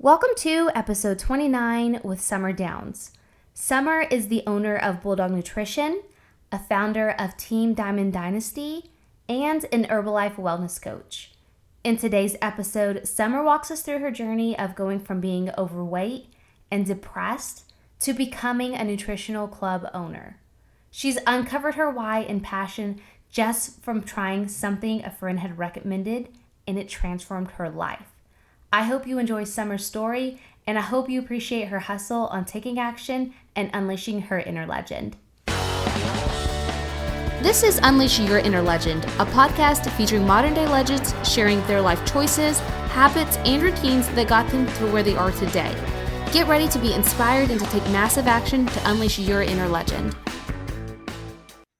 Welcome to episode 29 with Sommer Downs. Sommer is the owner of Bulldog Nutrition, a founder of Team Diamond Dynasty, and an Herbalife Wellness Coach. In today's episode, Sommer walks us through her journey of going from being overweight and depressed to becoming a nutritional club owner. She's uncovered her why and passion just from trying something a friend had recommended, and it transformed her life. I hope you enjoy Sommer's story, and I hope you appreciate her hustle on taking action and unleashing her inner legend. This is Unleash Your Inner Legend, a podcast featuring modern-day legends sharing their life choices, habits, and routines that got them to where they are today. Get ready to be inspired and to take massive action to unleash your inner legend.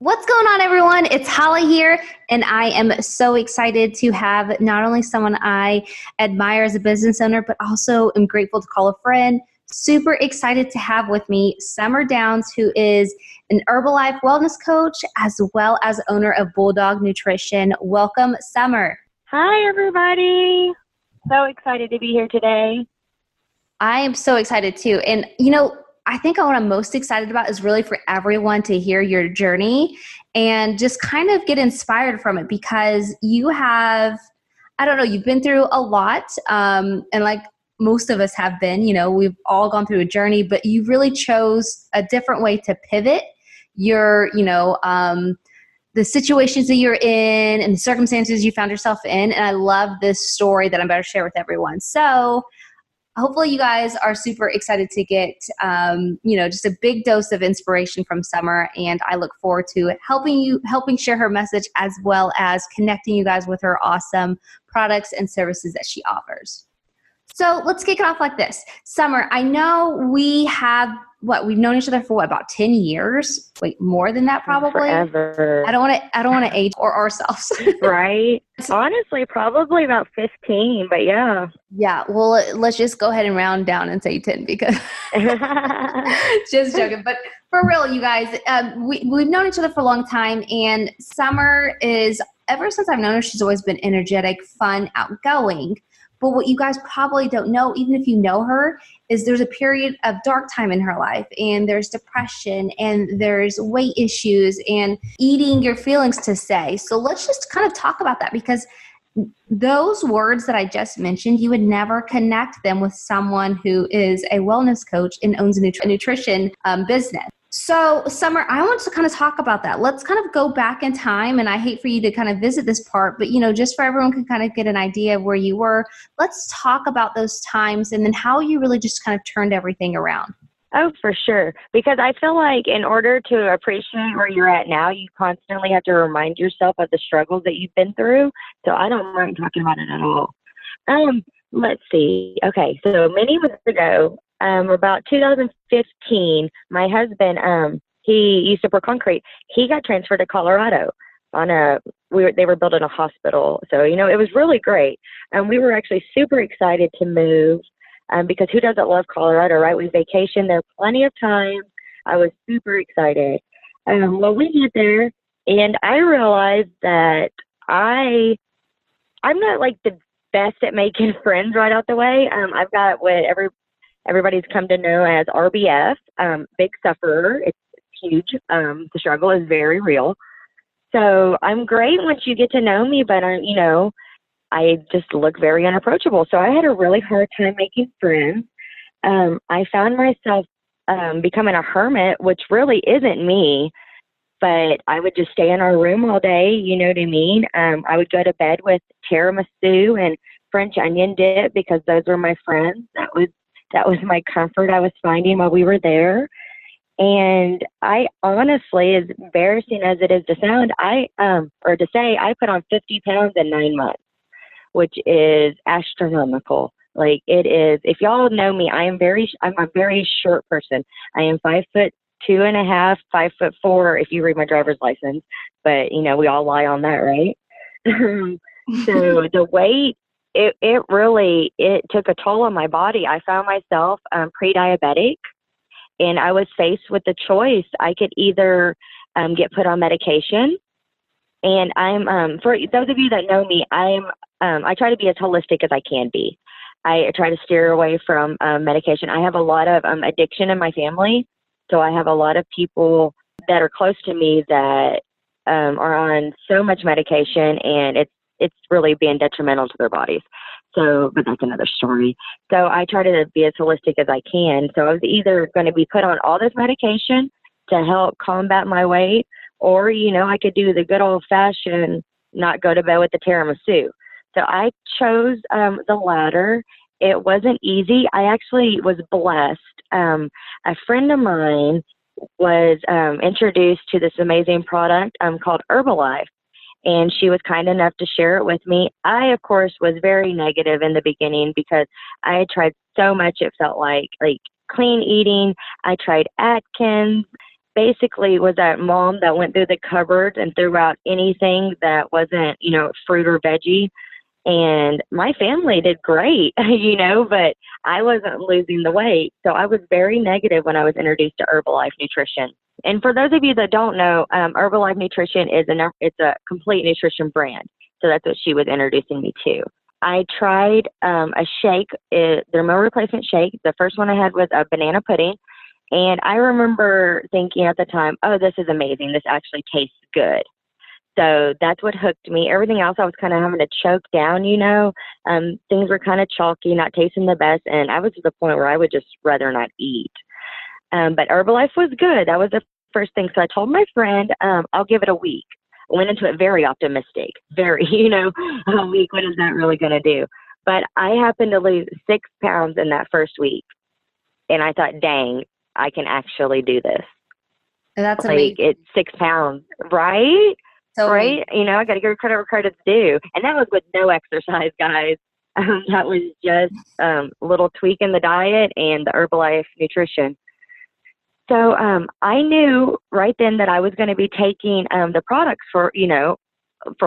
What's going on, everyone? It's Hollie here, and I am so excited to have not only someone I admire as a business owner, but also am grateful to call a friend. Super excited to have with me Sommer Downs, who is an Herbalife Wellness Coach, as well as owner of Bulldog Nutrition. Welcome, Sommer. Hi, everybody. So excited to be here today. I am so excited too. And, I think what I'm most excited about is really for everyone to hear your journey and just kind of get inspired from it, because you have, you've been through a lot. And like most of us have been, we've all gone through a journey, but you really chose a different way to pivot your, the situations that you're in and the circumstances you found yourself in. And I love this story that I'm about to share with everyone. So hopefully you guys are super excited to get, just a big dose of inspiration from Sommer. And I look forward to helping share her message, as well as connecting you guys with her awesome products and services that she offers. So let's kick it off like this. Sommer, I know we've known each other for about 10 years? Wait, more than that probably? Forever. I don't want to age or ourselves. Right? Honestly, probably about 15, but yeah. Yeah, well, let's just go ahead and round down and say 10, because just joking. But for real, you guys, we've known each other for a long time, and Sommer is, ever since I've known her, she's always been energetic, fun, outgoing. But what you guys probably don't know, even if you know her, is there's a period of dark time in her life, and there's depression, and there's weight issues, and eating your feelings to say. So let's just kind of talk about that, because those words that I just mentioned, you would never connect them with someone who is a wellness coach and owns a nutrition business. So, Sommer, I want to kind of talk about that. Let's kind of go back in time, and I hate for you to kind of visit this part, but, just for everyone can kind of get an idea of where you were, let's talk about those times and then how you really just kind of turned everything around. Oh, for sure. Because I feel like in order to appreciate where you're at now, you constantly have to remind yourself of the struggles that you've been through. So I don't mind talking about it at all. Let's see. Okay, so many months ago, about 2015, my husband, he used to pour concrete. He got transferred to Colorado they were building a hospital. So, it was really great. And we were actually super excited to move, because who doesn't love Colorado, right? We vacationed there plenty of times. I was super excited. Well, we get there, and I realized that I'm not like the best at making friends right out the way. I've got what everybody's come to know as RBF, big sufferer. It's huge. The struggle is very real. So I'm great once you get to know me, but I just look very unapproachable. So I had a really hard time making friends. I found myself becoming a hermit, which really isn't me, but I would just stay in our room all day. You know what I mean? I would go to bed with tiramisu and French onion dip, because those were my friends. That was my comfort I was finding while we were there. And I honestly, as embarrassing as it is to sound, I put on 50 pounds in 9 months, which is astronomical. Like, it is. If y'all know me, I'm a very short person. I am 5'2.5", 5'4", if you read my driver's license. But we all lie on that, right? So the weight, it really took a toll on my body. I found myself pre-diabetic, and I was faced with the choice. I could either get put on medication, and I'm for those of you that know me, I try to be as holistic as I can be. I try to steer away from medication. I have a lot of addiction in my family. So I have a lot of people that are close to me that are on so much medication, and it's really being detrimental to their bodies. So, but that's another story. So I try to be as holistic as I can. So I was either going to be put on all this medication to help combat my weight, or, I could do the good old fashioned, not go to bed with the tiramisu. So I chose the latter. It wasn't easy. I actually was blessed. A friend of mine was introduced to this amazing product called Herbalife, and she was kind enough to share it with me. I, of course, was very negative in the beginning because I had tried so much. It felt like clean eating. I tried Atkins. Basically was that mom that went through the cupboard and threw out anything that wasn't, fruit or veggie. And my family did great, but I wasn't losing the weight. So I was very negative when I was introduced to Herbalife Nutrition. And for those of you that don't know, Herbalife Nutrition it's a complete nutrition brand. So that's what she was introducing me to. I tried a shake, their meal replacement shake. The first one I had was a banana pudding. And I remember thinking at the time, oh, this is amazing. This actually tastes good. So that's what hooked me. Everything else I was kind of having to choke down, things were kind of chalky, not tasting the best. And I was to the point where I would just rather not eat. But Herbalife was good. That was the first thing. So I told my friend, I'll give it a week. I went into it very optimistic, very, a week, what is that really going to do? But I happened to lose 6 pounds in that first week. And I thought, dang, I can actually do this. That's amazing. It's 6 pounds, right? So, right? I got to give credit where credit's due. And that was with no exercise, guys. That was just a little tweak in the diet and the Herbalife Nutrition. So I knew right then that I was going to be taking the products for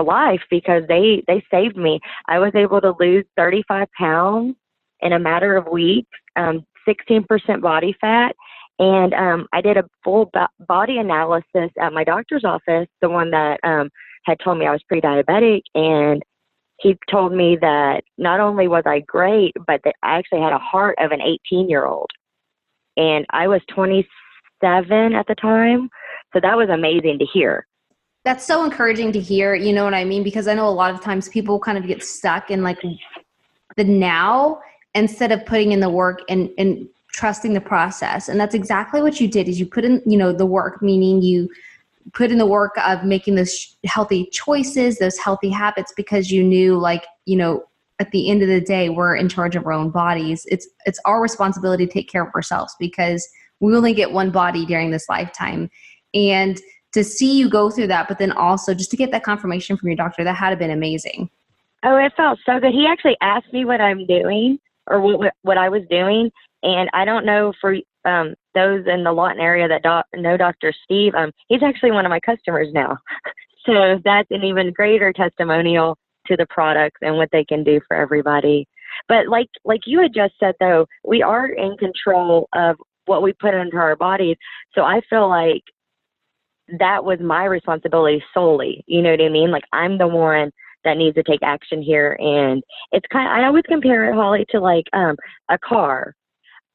life, because they saved me. I was able to lose 35 pounds in a matter of weeks, 16% body fat. And I did a full body analysis at my doctor's office, the one that had told me I was pre-diabetic. And he told me that not only was I great, but that I actually had a heart of an 18-year-old. And I was 27 at the time. So that was amazing to hear. That's so encouraging to hear, you know what I mean? Because I know a lot of times people kind of get stuck in the now instead of putting in the work and trusting the process. And that's exactly what you did, is you put in, the work, meaning you put in the work of making those healthy choices, those healthy habits, because you knew at the end of the day, we're in charge of our own bodies. It's our responsibility to take care of ourselves, because we only get one body during this lifetime. And to see you go through that, but then also just to get that confirmation from your doctor, that had to have been amazing. Oh, it felt so good. He actually asked me what I'm doing, or what I was doing. And I don't know for those in the Lawton area that know Dr. Steve, he's actually one of my customers now. So that's an even greater testimonial to the products and what they can do for everybody. But like you had just said, though, we are in control of what we put into our bodies. So I feel like that was my responsibility solely. You know what I mean? Like, I'm the one that needs to take action here. And it's I always compare it, Holly, to a car.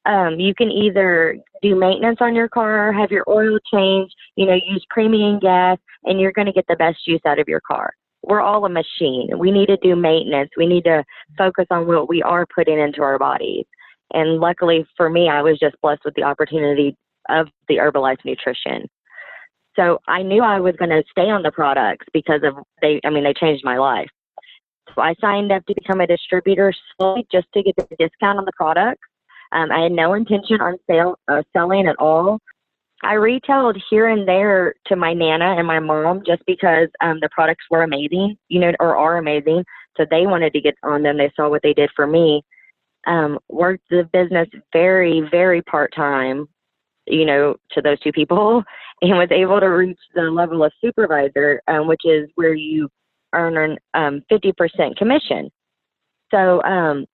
You can either do maintenance on your car, have your oil changed, use premium gas, and you're going to get the best use out of your car. We're all a machine. We need to do maintenance. We need to focus on what we are putting into our bodies. And luckily for me, I was just blessed with the opportunity of the Herbalife Nutrition. So I knew I was going to stay on the products because they changed my life. So I signed up to become a distributor solely just to get the discount on the products. I had no intention on selling at all. I retailed here and there to my Nana and my mom just because the products were amazing, or are amazing. So they wanted to get on them. They saw what they did for me. Worked the business very, very part-time, to those two people, and was able to reach the level of supervisor, which is where you earn 50% commission. So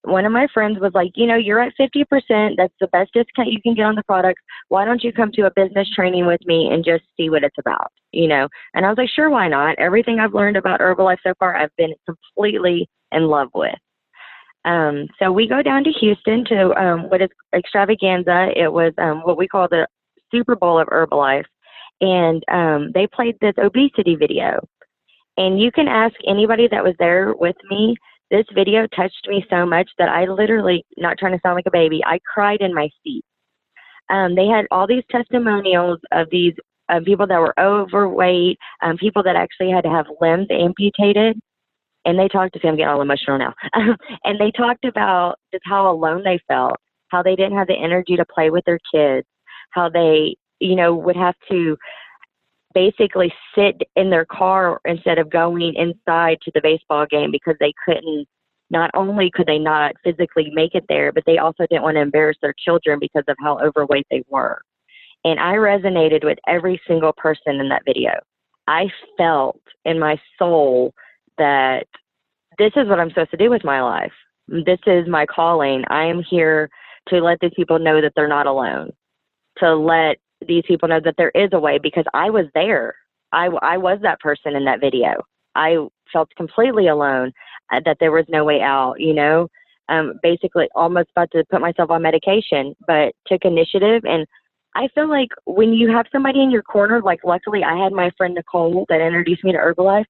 one of my friends was like, you're at 50%. That's the best discount you can get on the products. Why don't you come to a business training with me and just see what it's about, And I was like, sure, why not? Everything I've learned about Herbalife so far, I've been completely in love with. So we go down to Houston to what is extravaganza. It was what we call the Super Bowl of Herbalife. And they played this obesity video. And you can ask anybody that was there with me. This video touched me so much that I literally, not trying to sound like a baby, I cried in my seat. They had all these testimonials of these people that were overweight, people that actually had to have limbs amputated. And they talked to me, I'm getting all emotional now. And they talked about just how alone they felt, how they didn't have the energy to play with their kids, how they, would have to basically sit in their car instead of going inside to the baseball game because they couldn't, not only could they not physically make it there, but they also didn't want to embarrass their children because of how overweight they were. And I resonated with every single person in that video. I felt in my soul that this is what I'm supposed to do with my life. This is my calling. I am here to let these people know that they're not alone, to let these people know that there is a way, because I was there. I was that person in that video. I felt completely alone, that there was no way out, basically almost about to put myself on medication, but took initiative. And I feel like when you have somebody in your corner, like luckily I had my friend Nicole that introduced me to Herbalife,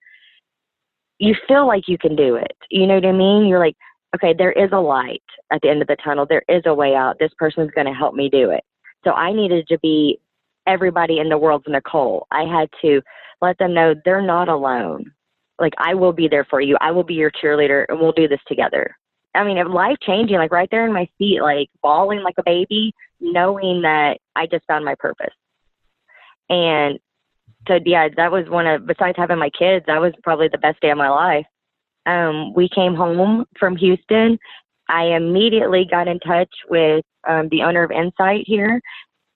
you feel like you can do it. You know what I mean? You're like, okay, there is a light at the end of the tunnel. There is a way out. This person's going to help me do it. So I needed to be everybody in the world's Nicole. I had to let them know they're not alone. Like, I will be there for you. I will be your cheerleader, and we'll do this together. I mean, life changing, like right there in my seat, like bawling like a baby, knowing that I just found my purpose. And so, yeah, that was besides having my kids, that was probably the best day of my life. We came home from Houston. I immediately got in touch with the owner of Insight here,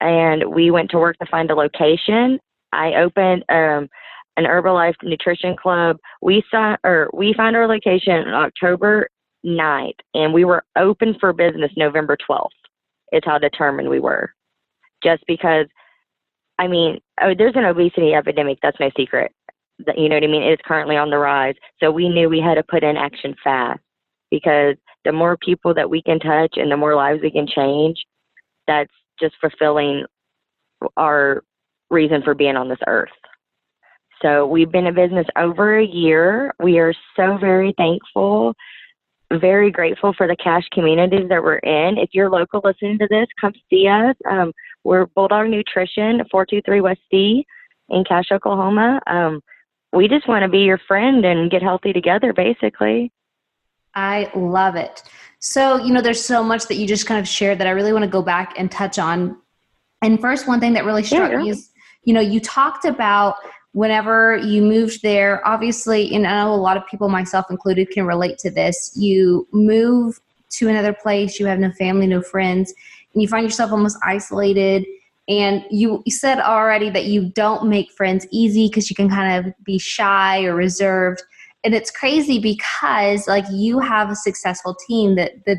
and we went to work to find a location. I opened an Herbalife Nutrition Club. We found our location on October 9th, and we were open for business November 12th. It's how determined we were. Just because, there's an obesity epidemic. That's no secret. You know what I mean? It's currently on the rise. So we knew we had to put in action fast, because the more people that we can touch and the more lives we can change, that's just fulfilling our reason for being on this earth. So we've been in business over a year. We are so very thankful, very grateful for the cash communities that we're in. If you're local listening to this, come see us. We're Bulldog Nutrition, 423 West D in Cache, Oklahoma. We just want to be your friend and get healthy together, basically. I love it. So, there's so much that you just kind of shared that I really want to go back and touch on. And first, one thing that really struck me is, you talked about whenever you moved there, obviously, and I know a lot of people, myself included, can relate to this. You move to another place, you have no family, no friends, and you find yourself almost isolated. And you said already that you don't make friends easy because you can kind of be shy or reserved. And it's crazy because you have a successful team, the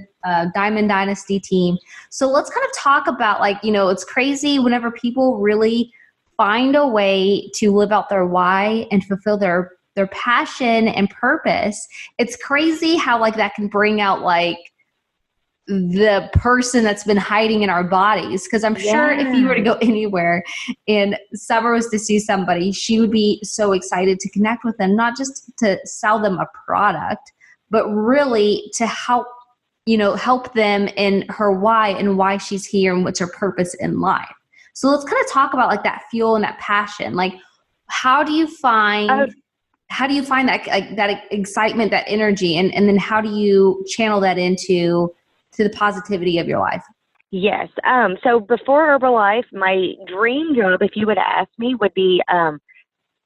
Diamond Dynasty team. So let's kind of talk about it's crazy whenever people really find a way to live out their why and fulfill their passion and purpose. It's crazy how that can bring out the person that's been hiding in our bodies. Because I'm sure if you were to go anywhere and Summer was to see somebody, she would be so excited to connect with them, not just to sell them a product, but really to help them in her why and why she's here and what's her purpose in life. So let's kind of talk about that fuel and that passion. How do you find that that excitement, that energy, and then how do you channel that into the positivity of your life? Yes. So before Herbalife, my dream job, if you would ask me, would be,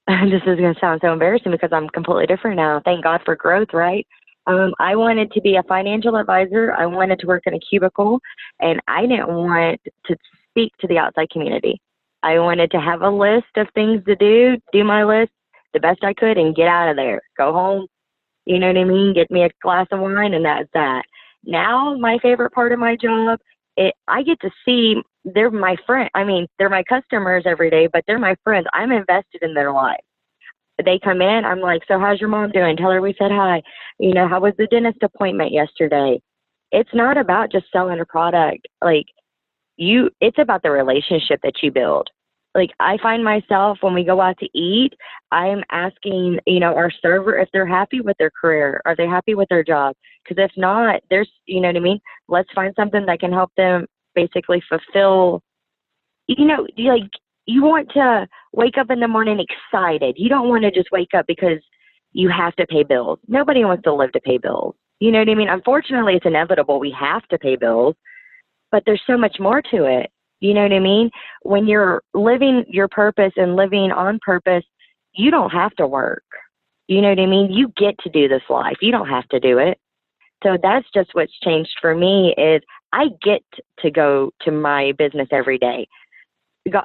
this is going to sound so embarrassing because I'm completely different now. Thank God for growth, right? I wanted to be a financial advisor. I wanted to work in a cubicle, and I didn't want to speak to the outside community. I wanted to have a list of things to do my list the best I could, and get out of there, go home, you know what I mean? Get me a glass of wine, and that's that. Now, my favorite part of my job, I get to see they're my friend. They're my customers every day, but they're my friends. I'm invested in their lives. they come in, I'm like, so how's your mom doing? Tell her we said hi. How was the dentist appointment yesterday? It's not about just selling a product. Like it's about the relationship that you build. Like I find myself when we go out to eat, I'm asking, our server if they're happy with their career. Are they happy with their job? Because if not, there's, you know what I mean? Let's find something that can help them basically fulfill, like you want to wake up in the morning excited. You don't want to just wake up because you have to pay bills. Nobody wants to live to pay bills. You know what I mean? Unfortunately, it's inevitable. We have to pay bills, but there's so much more to it. You know what I mean? When you're living your purpose and living on purpose, you don't have to work. You know what I mean? You get to do this life. You don't have to do it. So that's just what's changed for me is I get to go to my business every day. God,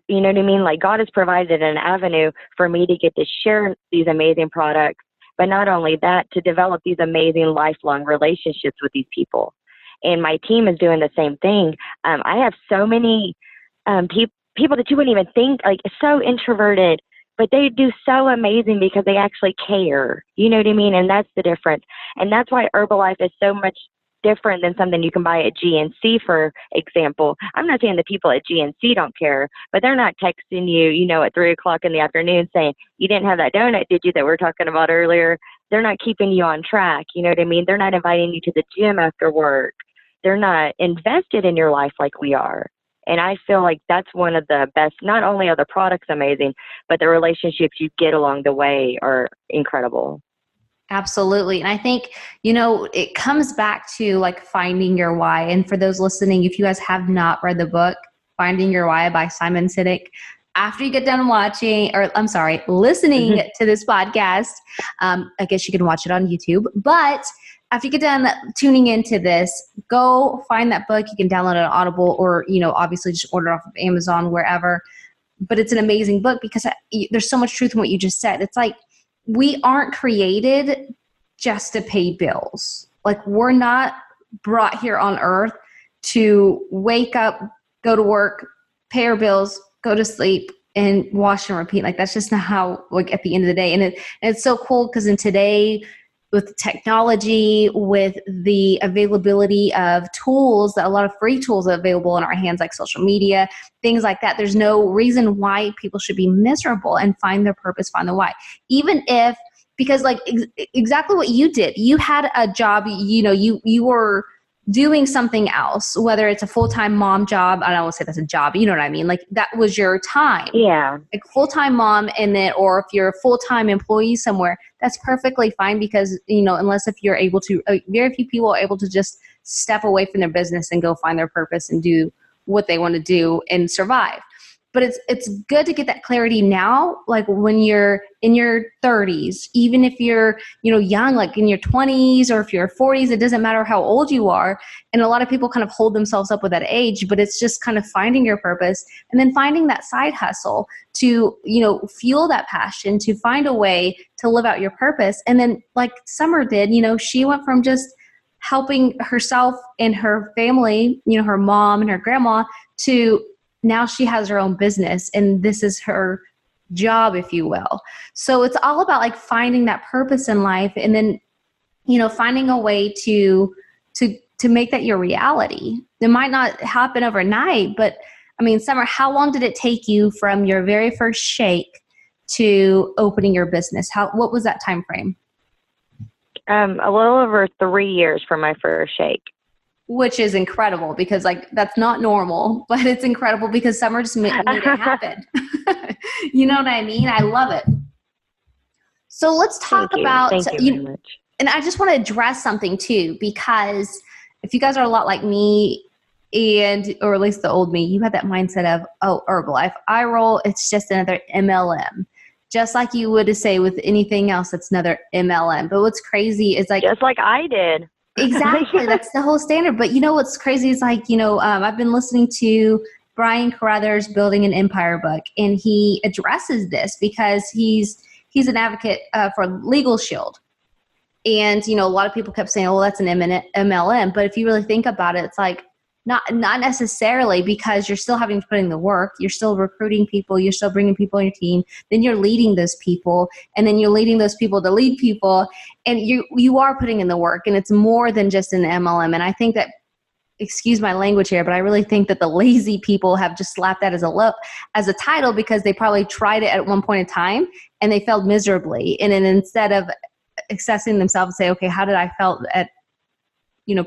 you know what I mean? Like God has provided an avenue for me to get to share these amazing products, but not only that, to develop these amazing lifelong relationships with these people. And my team is doing the same thing. I have so many people that you wouldn't even think, like so introverted, but they do so amazing because they actually care. You know what I mean? And that's the difference. And that's why Herbalife is so much different than something you can buy at GNC, for example. I'm not saying the people at GNC don't care, but they're not texting you, at 3:00 in the afternoon saying, you didn't have that donut, did you, that we were talking about earlier? They're not keeping you on track. You know what I mean? They're not inviting you to the gym after work. They're not invested in your life like we are. And I feel like that's one of the best. Not only are the products amazing, but the relationships you get along the way are incredible. Absolutely. And I think, it comes back to like finding your why. And for those listening, if you guys have not read the book, Finding Your Why by Simon Sinek, after you get done listening to this podcast, I guess you can watch it on YouTube, but after you get done tuning into this, go find that book. You can download it on Audible or, obviously just order off of Amazon, wherever. But it's an amazing book because there's so much truth in what you just said. It's like, we aren't created just to pay bills. Like we're not brought here on earth to wake up, go to work, pay our bills, go to sleep, and wash and repeat. Like that's just not how, like at the end of the day. And it's so cool because in today, with technology, with the availability of tools, a lot of free tools are available in our hands, like social media, things like that. There's no reason why people should be miserable and find their purpose, find the why. Even if, because like exactly what you did, you had a job, you were doing something else, whether it's a full-time mom job. I don't want to say that's a job, you know what I mean? Like that was your time. Yeah. Like full-time mom, and then, or if you're a full-time employee somewhere, that's perfectly fine because, unless if you're able to, very few people are able to just step away from their business and go find their purpose and do what they want to do and survive. But it's good to get that clarity now, like when you're in your 30s, even if you're, young, like in your 20s, or if you're 40s, it doesn't matter how old you are. And a lot of people kind of hold themselves up with that age, but it's just kind of finding your purpose and then finding that side hustle to, fuel that passion, to find a way to live out your purpose. And then like Sommer did, she went from just helping herself and her family, her mom and her grandma, to now she has her own business and this is her job, if you will. So it's all about like finding that purpose in life and then, finding a way to make that your reality. It might not happen overnight, but I mean, Sommer, how long did it take you from your very first shake to opening your business? What was that time frame? A little over 3 years for my first shake. Which is incredible because like that's not normal, but it's incredible because Sommer just made it happen. You know what I mean? I love it. So let's talk about, Thank you very much. And I just want to address something too, because if you guys are a lot like me or at least the old me, you had that mindset of, oh, Herbalife, I roll, it's just another MLM. Just like you would say with anything else, it's another MLM. But what's crazy is like, just like I did. Exactly. That's the whole standard. But what's crazy is like, I've been listening to Brian Carruthers' Building an Empire book, and he addresses this because he's an advocate for Legal Shield. And, a lot of people kept saying, oh, well, that's an MLM. But if you really think about it, it's like Not necessarily, because you're still having to put in the work. You're still recruiting people. You're still bringing people on your team. Then you're leading those people, and then you're leading those people to lead people. And you are putting in the work, and it's more than just an MLM. And I think that, excuse my language here, but I really think that the lazy people have just slapped that as a title, because they probably tried it at one point in time and they failed miserably. And then instead of assessing themselves and say, okay, how did I felt at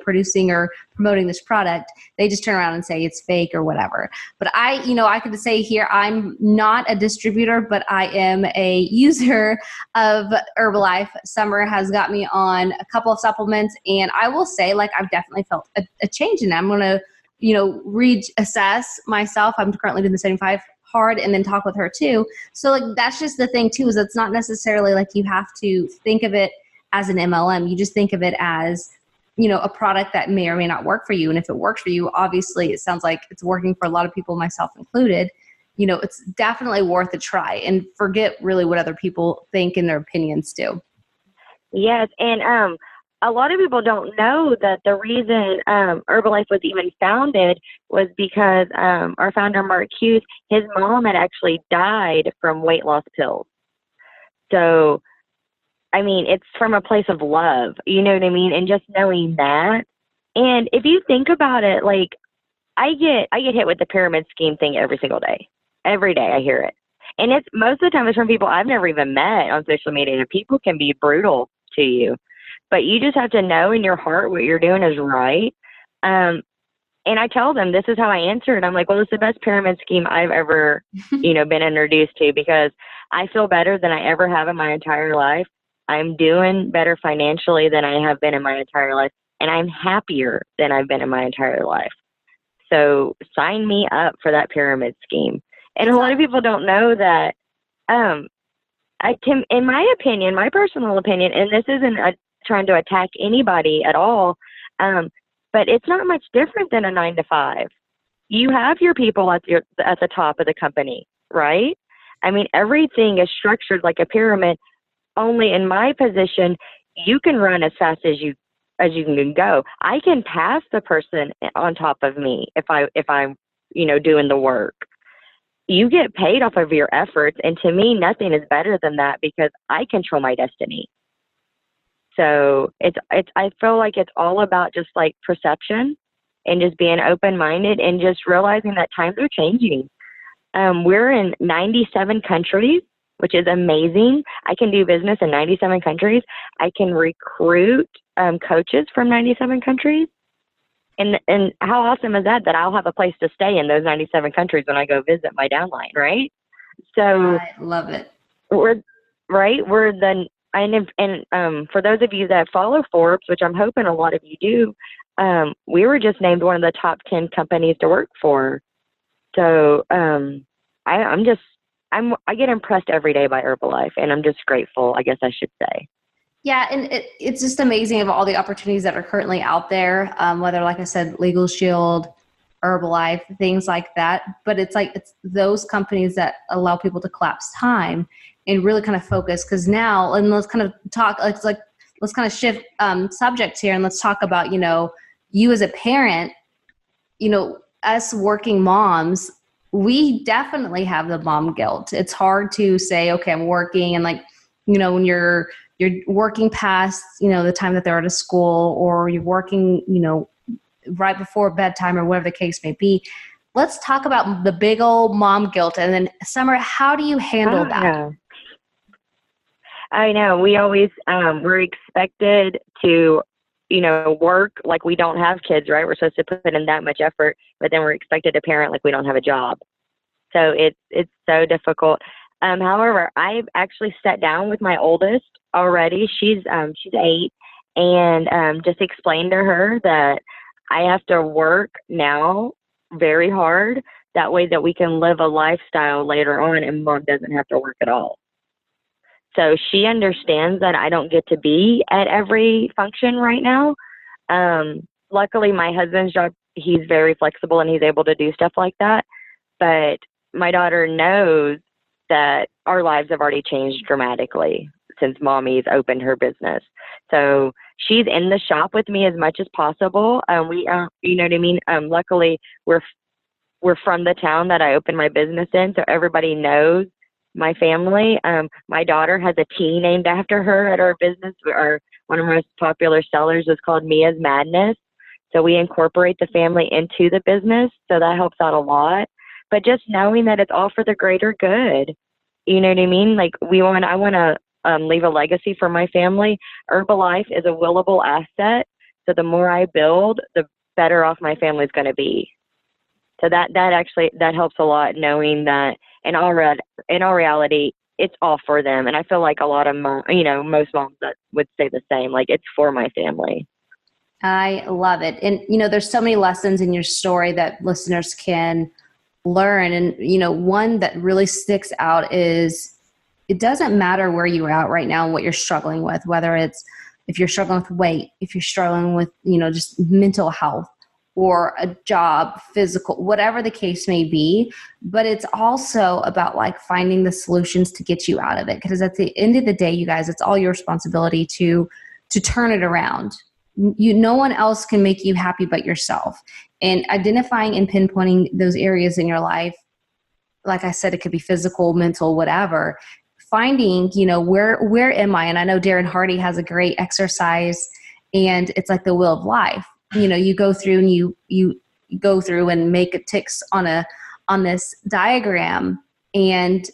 producing or promoting this product, they just turn around and say it's fake or whatever. But I could say here, I'm not a distributor, but I am a user of Herbalife. Sommer has got me on a couple of supplements, and I will say, like, I've definitely felt a change in it. I'm going to, reassess myself. I'm currently doing the 75 hard, and then talk with her too. So like, that's just the thing too, is it's not necessarily like you have to think of it as an MLM. You just think of it as, a product that may or may not work for you. And if it works for you, obviously it sounds like it's working for a lot of people, myself included. It's definitely worth a try, and forget really what other people think and their opinions do. Yes. And a lot of people don't know that the reason Herbalife was even founded was because our founder, Mark Hughes, his mom had actually died from weight loss pills. So, I mean, it's from a place of love, you know what I mean? And just knowing that. And if you think about it, like, I get hit with the pyramid scheme thing every single day. Every day I hear it. And it's most of the time it's from people I've never even met on social media. And people can be brutal to you, but you just have to know in your heart what you're doing is right. And I tell them, this is how I answer it. I'm like, well, it's the best pyramid scheme I've ever, been introduced to, because I feel better than I ever have in my entire life. I'm doing better financially than I have been in my entire life, and I'm happier than I've been in my entire life. So sign me up for that pyramid scheme. And a lot of people don't know that. In my opinion, my personal opinion, and this isn't trying to attack anybody at all, but it's not much different than a 9-to-5. You have your people at the top of the company, right? I mean, everything is structured like a pyramid. Only in my position, you can run as fast as you can go. I can pass the person on top of me if I'm doing the work. You get paid off of your efforts, and to me, nothing is better than that, because I control my destiny. So I feel like it's all about just like perception and just being open-minded and just realizing that times are changing. We're in 97 countries, which is amazing. I can do business in 97 countries. I can recruit coaches from 97 countries. And how awesome is that I'll have a place to stay in those 97 countries when I go visit my downline, right? So I love it. For those of you that follow Forbes, which I'm hoping a lot of you do, we were just named one of the top 10 companies to work for. So I get impressed every day by Herbalife, and I'm just grateful, I guess I should say. Yeah, and it's just amazing of all the opportunities that are currently out there, whether, like I said, Legal Shield, Herbalife, things like that. But it's those companies that allow people to collapse time and really kind of focus. Because now, and let's kind of talk, let's kind of shift subjects here, and let's talk about, you as a parent, us working moms, we definitely have the mom guilt. It's hard to say, okay, I'm working, and when you're working past, the time that they're out of school, or you're working, right before bedtime, or whatever the case may be. Let's talk about the big old mom guilt. And then Sommer, how do you handle that? Yeah. I know we always, we're expected to, work like we don't have kids, right? We're supposed to put in that much effort, but then we're expected to parent like we don't have a job. So it's so difficult. However, I've actually sat down with my oldest already. She's 8, and just explained to her that I have to work now very hard. That way that we can live a lifestyle later on, and mom doesn't have to work at all. So she understands that I don't get to be at every function right now. Luckily, my husband's job, he's very flexible and he's able to do stuff like that. But my daughter knows that our lives have already changed dramatically since mommy's opened her business. So she's in the shop with me as much as possible. We, you know what I mean? Luckily, we're from the town that I opened my business in, so everybody knows my family. My daughter has a tea named after her at our business. One of our most popular sellers is called Mia's Madness. So we incorporate the family into the business, so that helps out a lot. But just knowing that it's all for the greater good, you know what I mean? Like I want to leave a legacy for my family. Herbalife is a willable asset, so the more I build, the better off my family's going to be. So that helps a lot, knowing that in all reality, it's all for them. And I feel like a lot of most moms that would say the same, like it's for my family. I love it. And, there's so many lessons in your story that listeners can learn. And, one that really sticks out is it doesn't matter where you're at right now and what you're struggling with, whether it's if you're struggling with weight, if you're struggling with, just mental health or a job, physical, whatever the case may be. But it's also about like finding the solutions to get you out of it. Because at the end of the day, you guys, it's all your responsibility to turn it around. No one else can make you happy but yourself. And identifying and pinpointing those areas in your life, like I said, it could be physical, mental, whatever. Finding, where am I? And I know Darren Hardy has a great exercise, and it's like the wheel of life. You go through and you go through and make ticks on this diagram, and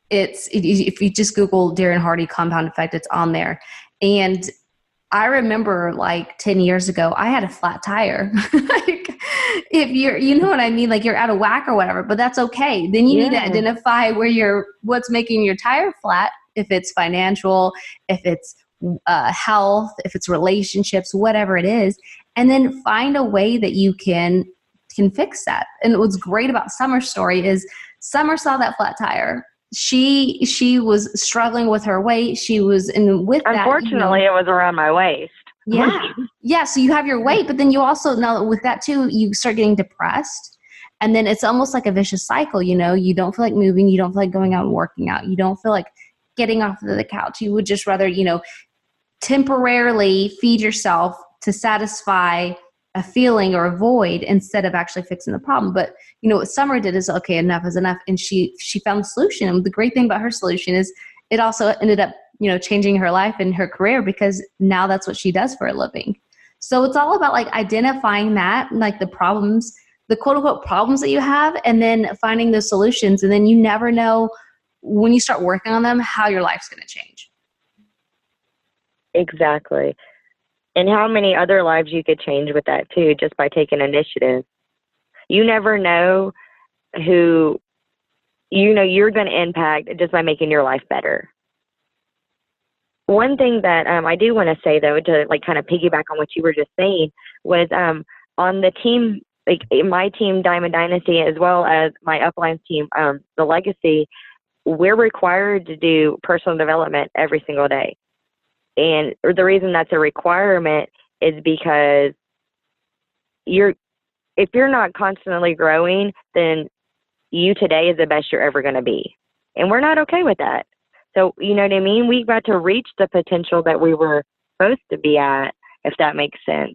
if you just Google Darren Hardy compound effect, it's on there. And I remember like 10 years ago, I had a flat tire. Like if you know what I mean? Like you're out of whack or whatever, but that's okay. Then you need to identify what's making your tire flat. If it's financial, if it's health, if it's relationships, whatever it is, and then find a way that you can fix that. And what's great about Sommer's story is Sommer saw that flat tire. She was struggling with her weight. She was Unfortunately, it was around my waist. Yeah. So you have your weight, but then you also, now with that too, you start getting depressed. And then it's almost like a vicious cycle. You don't feel like moving. You don't feel like going out and working out. You don't feel like getting off of the couch. You would just rather, temporarily feed yourself to satisfy a feeling or a void instead of actually fixing the problem. But what Sommer did is, okay, enough is enough. And she found the solution. And the great thing about her solution is it also ended up, changing her life and her career, because now that's what she does for a living. So it's all about like identifying that, like the problems, the quote unquote problems that you have, and then finding those solutions. And then you never know when you start working on them, how your life's going to change. Exactly. And how many other lives you could change with that too, just by taking initiative. You never know who, you're going to impact just by making your life better. One thing that I do want to say, though, to like kind of piggyback on what you were just saying, was on the team, like my team, Diamond Dynasty, as well as my uplines team, the Legacy, we're required to do personal development every single day. And the reason that's a requirement is because if you're not constantly growing, then you today is the best you're ever going to be. And we're not okay with that. So, you know what I mean? We got to reach the potential that we were supposed to be at, if that makes sense.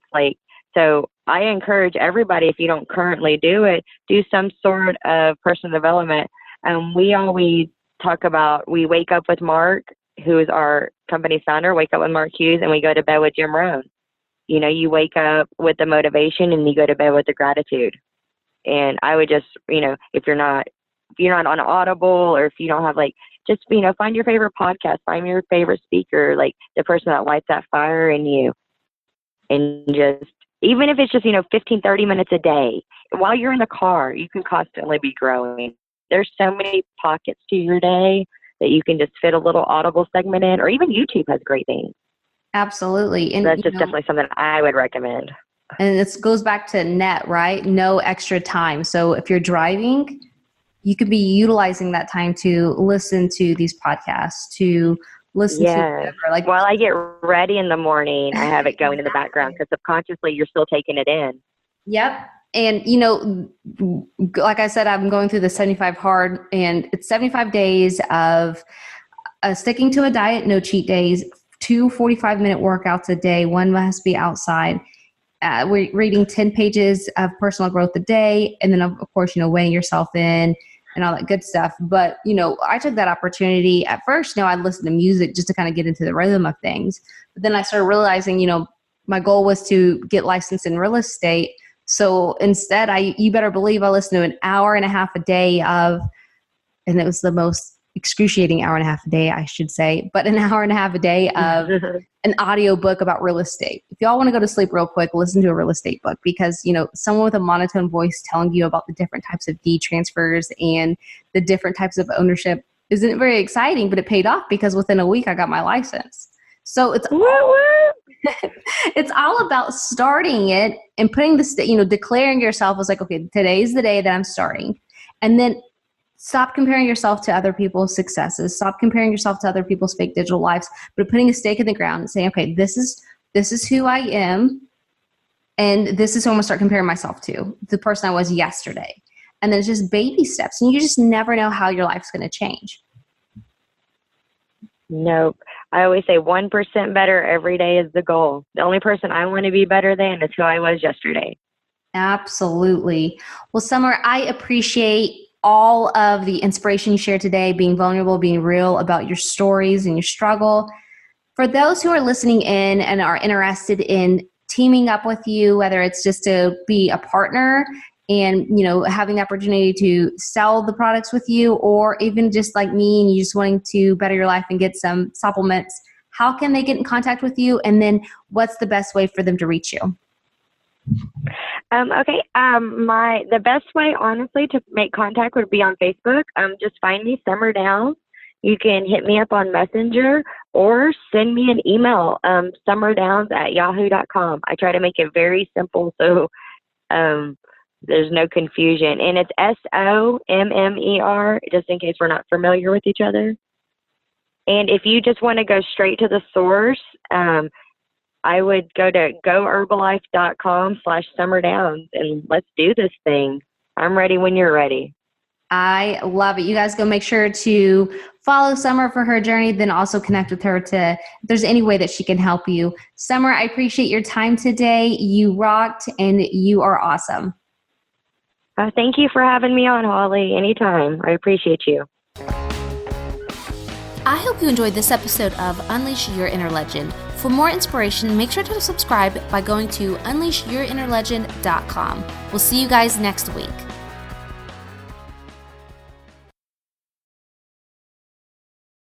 So I encourage everybody, if you don't currently do it, do some sort of personal development. We always talk about, we wake up with Mark, who is our company founder, wake up with Mark Hughes, and we go to bed with Jim Rohn. You wake up with the motivation and you go to bed with the gratitude. And I would just, if you're not on Audible, or if you don't have just, find your favorite podcast, find your favorite speaker, like the person that lights that fire in you. And just, even if it's just, 15, 30 minutes a day, while you're in the car, you can constantly be growing. There's so many pockets to your day that you can just fit a little Audible segment in, or even YouTube has great things. Absolutely. And that's just definitely something I would recommend. And this goes back to net, right? No extra time. So if you're driving, you could be utilizing that time to listen to these podcasts, to listen to whatever. While I get ready in the morning, I have it going in the background, because subconsciously you're still taking it in. Yep. And, like I said, I'm going through the 75 hard, and it's 75 days of sticking to a diet, no cheat days, 2 45-minute workouts a day. One must be outside. We're reading 10 pages of personal growth a day. And then, of course, weighing yourself in and all that good stuff. But, I took that opportunity at first. I'd listen to music just to kind of get into the rhythm of things. But then I started realizing, my goal was to get licensed in real estate. So instead, you better believe I listened to an hour and a half a day of, and it was the most excruciating hour and a half a day, I should say, but an hour and a half a day of an audio book about real estate. If y'all want to go to sleep real quick, listen to a real estate book because, someone with a monotone voice telling you about the different types of deed transfers and the different types of ownership isn't very exciting, but it paid off because within a week I got my license. So it's all about starting it and putting declaring yourself as like, okay, today's the day that I'm starting. And then stop comparing yourself to other people's successes. Stop comparing yourself to other people's fake digital lives, but putting a stake in the ground and saying, okay, this is who I am. And this is who I'm going to start comparing myself to, the person I was yesterday. And then it's just baby steps. And you just never know how your life's going to change. Nope. I always say 1% better every day is the goal. The only person I want to be better than is who I was yesterday. Absolutely. Well, Sommer, I appreciate all of the inspiration you shared today, being vulnerable, being real about your stories and your struggle. For those who are listening in and are interested in teaming up with you, whether it's just to be a partner and, having the opportunity to sell the products with you, or even just like me and you just wanting to better your life and get some supplements, how can they get in contact with you? And then what's the best way for them to reach you? Okay. The best way, honestly, to make contact would be on Facebook. Just find me, Sommer Downs. You can hit me up on Messenger or send me an email, sommerdowns@yahoo.com. I try to make it very simple so there's no confusion. And it's SOMMER, just in case we're not familiar with each other. And if you just want to go straight to the source, I would go to goherbalife.com/sommerdowns and let's do this thing. I'm ready when you're ready. I love it. You guys go make sure to follow Sommer for her journey, then also connect with her if there's any way that she can help you. Sommer, I appreciate your time today. You rocked and you are awesome. Thank you for having me on, Hollie. Anytime. I appreciate you. I hope you enjoyed this episode of Unleash Your Inner Legend. For more inspiration, make sure to subscribe by going to unleashyourinnerlegend.com. We'll see you guys next week.